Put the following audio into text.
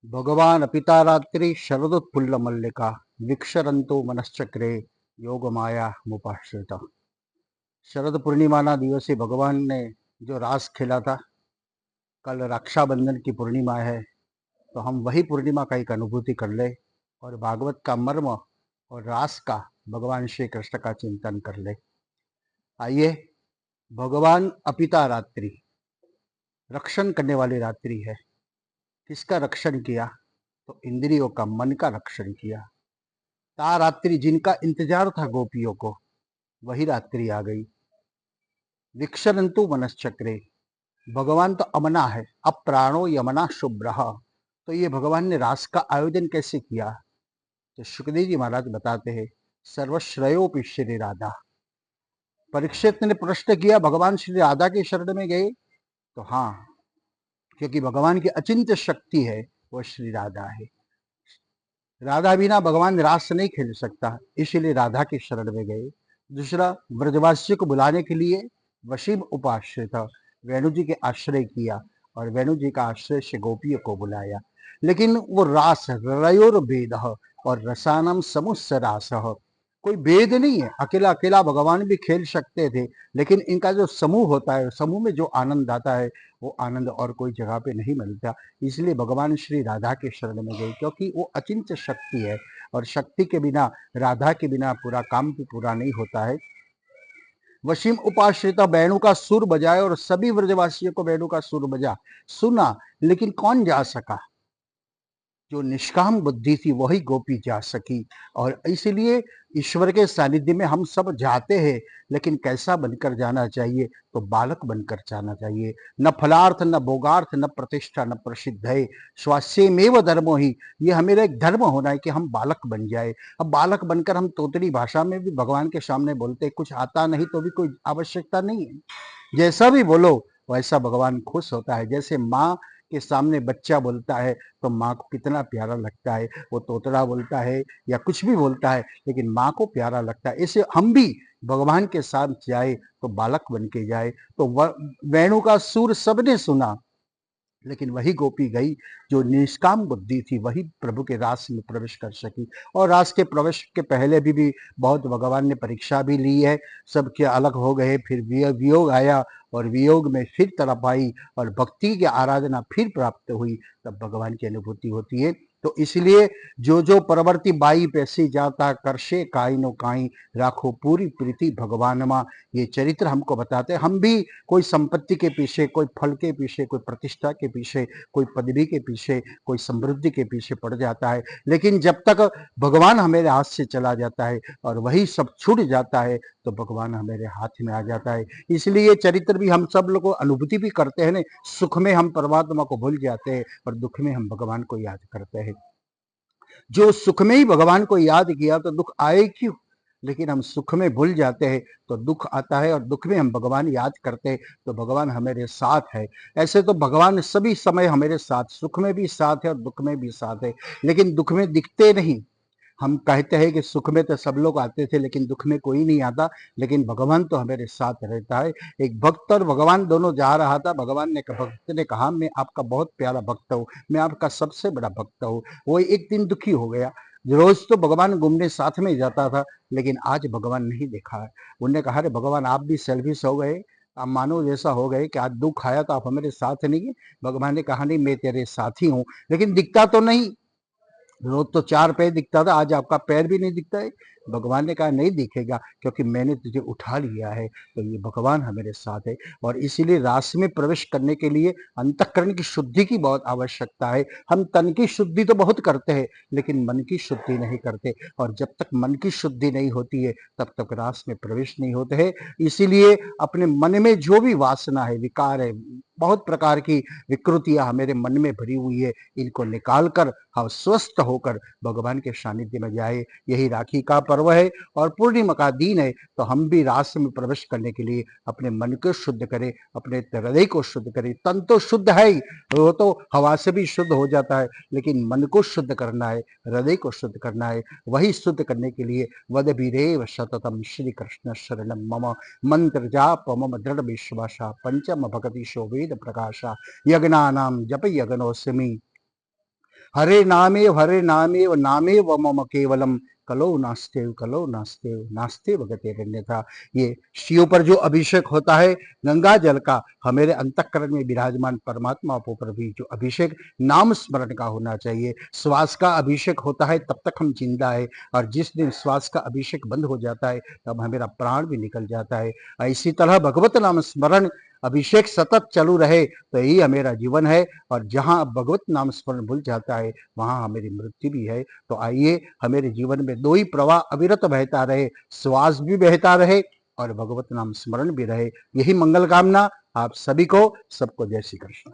भगवान अपिता रात्रि शरदोत्फुल्ल मल्लिका विक्षरंतो मनश्चक्रे योग माया मुपाश्रिता। शरद पूर्णिमा ना दिवसे भगवान ने जो रास खेला था, कल रक्षाबंधन की पूर्णिमा है, तो हम वही पूर्णिमा का एक अनुभूति कर ले और भागवत का मर्म और रास का भगवान श्री कृष्ण का चिंतन कर ले। आइए, भगवान अपिता रात्रि रक्षण करने वाली रात्रि है। किसका रक्षण किया? तो इंद्रियों का, मन का रक्षण किया। ता रात्रि जिनका इंतजार था गोपियों को, वही रात्रि आ गई। विक्षरंतु मनश्चक्रे, भगवान तो अमना है, अप्राणो यमना शुभ्र। तो ये भगवान ने रास का आयोजन कैसे किया? तो सुखदेव जी महाराज बताते हैं, सर्वश्रेयोपि श्री राधा। परीक्षित ने प्रश्न किया, भगवान श्री राधा के शरण में गए? तो हाँ, क्योंकि भगवान की अचिंत्य शक्ति है, वो श्री राधा है। राधा बिना भगवान रास नहीं खेल सकता, इसीलिए राधा के शरण में गए। दूसरा, ब्रजवासियों को बुलाने के लिए वशीम उपाश्रित वेणु जी के आश्रय किया और वेणु जी का आश्रय से गोपियों को बुलाया। लेकिन वो रास रयोर भेद और रसानम समुस्स रास, कोई भेद नहीं है। अकेला अकेला भगवान भी खेल सकते थे, लेकिन इनका जो समूह होता है, समूह में जो आनंद आता है, वो आनंद और कोई जगह पे नहीं मिलता। इसलिए भगवान श्री राधा के शरण में गए, क्योंकि वो अचिंत्य शक्ति है और शक्ति के बिना, राधा के बिना पूरा काम भी पूरा नहीं होता है। वशीम उपाश्रिता वेणु का सुर बजाए और सभी व्रजवासियों को वेणु का सुर बजा सुना, लेकिन कौन जा सका? जो निष्काम बुद्धि थी वही गोपी जा सकी। और इसलिए ईश्वर के सानिध्य में हम सब जाते हैं, लेकिन कैसा बनकर जाना चाहिए? तो बालक बनकर जाना चाहिए। न फलार्थ, न भोगार्थ, न प्रतिष्ठा, न प्रसिद्ध है, स्वास्यमेव धर्मो ही। ये हमेरा एक धर्म होना है कि हम बालक बन जाए। अब बालक बनकर हम तोतली भाषा में भी भगवान के सामने बोलते, कुछ आता नहीं तो भी कोई आवश्यकता नहीं है। जैसा भी बोलो वैसा भगवान खुश होता है। जैसे माँ के सामने बच्चा बोलता है तो माँ को कितना प्यारा लगता है। वो तोतला बोलता है या कुछ भी बोलता है, लेकिन माँ को प्यारा लगता है। ऐसे हम भी भगवान के साथ जाए तो बालक बन के जाए। तो वेणु का सुर सबने सुना, लेकिन वही गोपी गई जो निष्काम बुद्धि थी, वही प्रभु के रास में प्रवेश कर सकी। और रास के प्रवेश के पहले भी बहुत भगवान ने परीक्षा भी ली है। सबके अलग हो गए, फिर वियोग आया और वियोग में फिर तड़प आई और भक्ति की आराधना फिर प्राप्त हुई, तब भगवान की अनुभूति होती है। तो इसलिए जो जो परवर्ती बाई पैसी जाता करशे काई नो काई, राखो पूरी प्रीति भगवान माँ। ये चरित्र हमको बताते हैं। हम भी कोई संपत्ति के पीछे, कोई फल के पीछे, कोई प्रतिष्ठा के पीछे, कोई पदवी के पीछे, कोई समृद्धि के पीछे पड़ जाता है, लेकिन जब तक भगवान हमारे हाथ से चला जाता है और वही सब छूट जाता है, तो भगवान हमारे हाथ में आ जाता है। इसलिए ये चरित्र भी हम सब लोग अनुभूति भी करते हैं ना। सुख में हम परमात्मा को भूल जाते हैं और दुख में हम भगवान को याद करते हैं। जो सुख में ही भगवान को याद किया तो दुख आए क्यों? लेकिन हम सुख में भूल जाते हैं तो दुख आता है, और दुख में हम भगवान याद करते हैं तो भगवान हमारे साथ है। ऐसे तो भगवान सभी समय हमारे साथ, सुख में भी साथ है और दुख में भी साथ है, लेकिन दुख में दिखते नहीं। हम कहते हैं कि सुख में तो सब लोग आते थे, लेकिन दुख में कोई नहीं आता, लेकिन भगवान तो हमारे साथ रहता है। एक भक्त और भगवान दोनों जा रहा था। भगवान ने, भक्त ने कहा, मैं आपका बहुत प्यारा भक्त हूँ, मैं आपका सबसे बड़ा भक्त हूँ। वो एक दिन दुखी हो गया। रोज तो भगवान घूमने साथ में जाता था, लेकिन आज भगवान नहीं देखा है। उन्होंने कहा, अरे भगवान, आप भी सेल्फिश हो गए, आप मानो जैसा हो गए कि आज दुख आया तो आप हमारे साथ नहीं है। भगवान ने कहा, नहीं, मैं तेरे साथी हूँ, लेकिन दिखता तो नहीं। रोज तो 4 पैर दिखता था, आज आपका पैर भी नहीं दिखता है। भगवान ने कहा, नहीं दिखेगा, क्योंकि मैंने तुझे उठा लिया है। तो ये भगवान हमारे साथ है। और इसीलिए रास में प्रवेश करने के लिए अंतःकरण की शुद्धि की बहुत आवश्यकता है। हम तन की शुद्धि तो बहुत करते हैं, लेकिन मन की शुद्धि नहीं करते। और जब तक मन की शुद्धि नहीं होती है, तब तक रास में प्रवेश नहीं होते हैं। इसीलिए अपने मन में जो भी वासना है, विकार है, बहुत प्रकार की विकृतियां हमारे मन में भरी हुई है, इनको निकाल कर हम स्वस्थ होकर भगवान के सानिध्य में जाए। यही राखी का पर्व है और पूर्णिमा का दिन है। तो हम भी रास में प्रवेश करने के लिए अपने मन को शुद्ध करें, अपने हृदय को शुद्ध करें। तन तो शुद्ध है ही, वो तो हवा से भी शुद्ध हो जाता है, लेकिन मन को शुद्ध करना है, हृदय को शुद्ध करना है। वही शुद्ध करने के लिए वद वीरेव सततम श्री कृष्ण शरणम मम, मंत्र जाप मम दृढ़ विश्वासा, पंचम भगति शोभेद प्रकाशा, यज्ञानाम जप यज्ञनोस्मि, हरे नामे व नामे व मम केवलम कलो नास्तेव नास्तेव गतिरन्यथा। ये शिव पर जो अभिषेक होता है गंगा जल का, हमारे अंतःकरण में विराजमान परमात्मा पर भी जो अभिषेक नाम स्मरण का होना चाहिए। श्वास का अभिषेक होता है तब तक हम जिंदा है, और जिस दिन श्वास का अभिषेक बंद हो जाता है तब हमारा प्राण भी निकल जाता है। इसी तरह भगवत नाम स्मरण अभिषेक सतत चालू रहे तो यही हमारा जीवन है, और जहाँ भगवत नाम स्मरण भूल जाता है वहाँ हमारी मृत्यु भी है। तो आइए हमारे जीवन में दो ही प्रवाह अविरत बहता रहे, श्वास भी बहता रहे और भगवत नाम स्मरण भी रहे। यही मंगल कामना आप सभी को। सबको जय श्री कृष्ण।